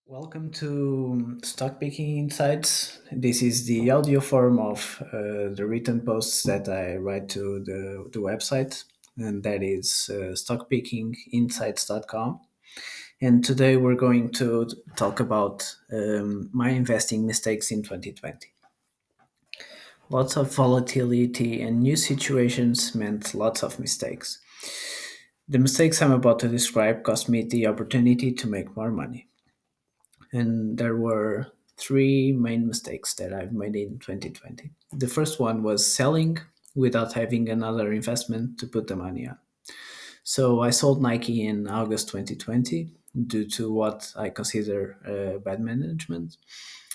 Welcome to Stock Picking Insights. This is the audio form of the written posts that I write to the website, and that is stockpickinginsights.com. And today we're going to talk about my investing mistakes in 2020. Lots of volatility and new situations meant lots of mistakes. The mistakes I'm about to describe cost me the opportunity to make more money. And there were three main mistakes that I've made in 2020. The first one was selling without having another investment to put the money on. So I sold Nike in August 2020 due to what I consider bad management.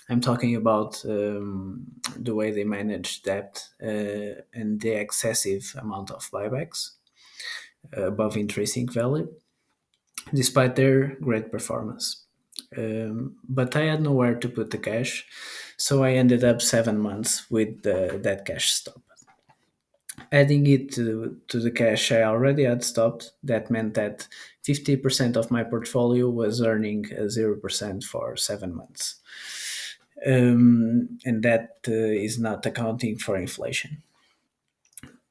I'm talking about the way they manage debt and the excessive amount of buybacks above intrinsic value, despite their great performance. But I had nowhere to put the cash, so I ended up 7 months with that cash stop. Adding it to the cash I already had stopped, that meant that 50% of my portfolio was earning 0% for 7 months. And that is not accounting for inflation.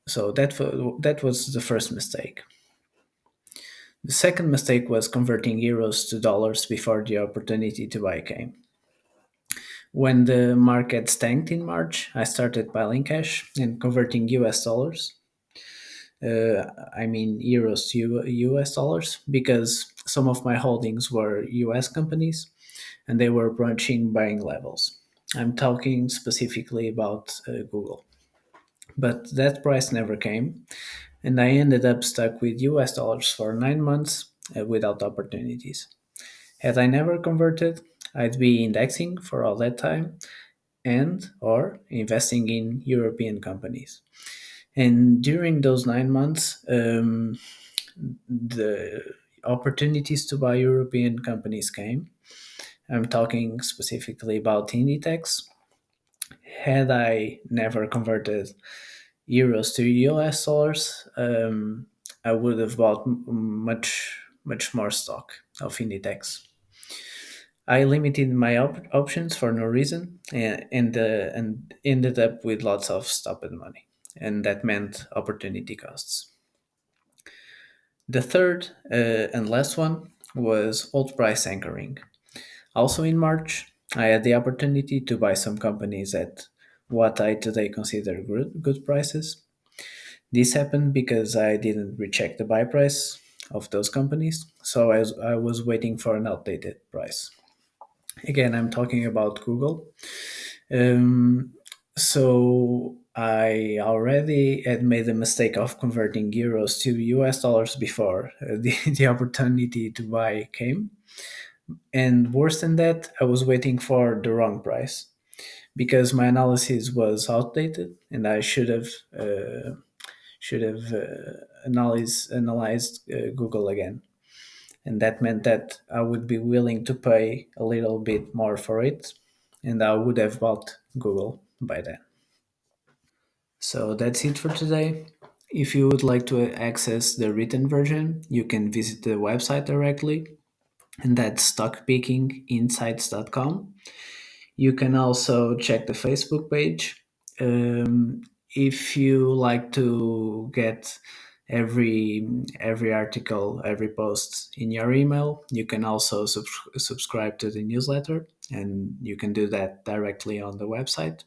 So that was the first mistake. The second mistake was converting euros to dollars before the opportunity to buy came. When the market tanked in March, I started piling cash and converting US dollars. I mean euros to US dollars because some of my holdings were US companies and they were approaching buying levels. I'm talking specifically about Google. But that price never came, and I ended up stuck with US dollars for 9 months without opportunities. Had I never converted, I'd be indexing for all that time and or investing in European companies. And during those 9 months, the opportunities to buy European companies came. I'm talking specifically about Inditex. Had I never converted euros to US dollars, I would have bought much more stock of Inditex. I limited my options for no reason and ended up with lots of stopped money, and that meant opportunity costs. The third and last one was old price anchoring. Also in March, I had the opportunity to buy some companies at what I today consider good prices. This happened because I didn't recheck the buy price of those companies, so I was waiting for an outdated price. Again, I'm talking about Google. Um, so I already had made the mistake of converting euros to US dollars before the opportunity to buy came. And worse than that, I was waiting for the wrong price because my analysis was outdated and I should have analyzed Google again. And that meant that I would be willing to pay a little bit more for it, and I would have bought Google by then. So that's it for today. If you would like to access the written version, you can visit the website directly, and that's stockpickinginsights.com. You can also check the Facebook page. If you like to get every article, every post in your email, you can also subscribe to the newsletter, and you can do that directly on the website.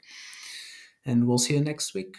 And we'll see you next week.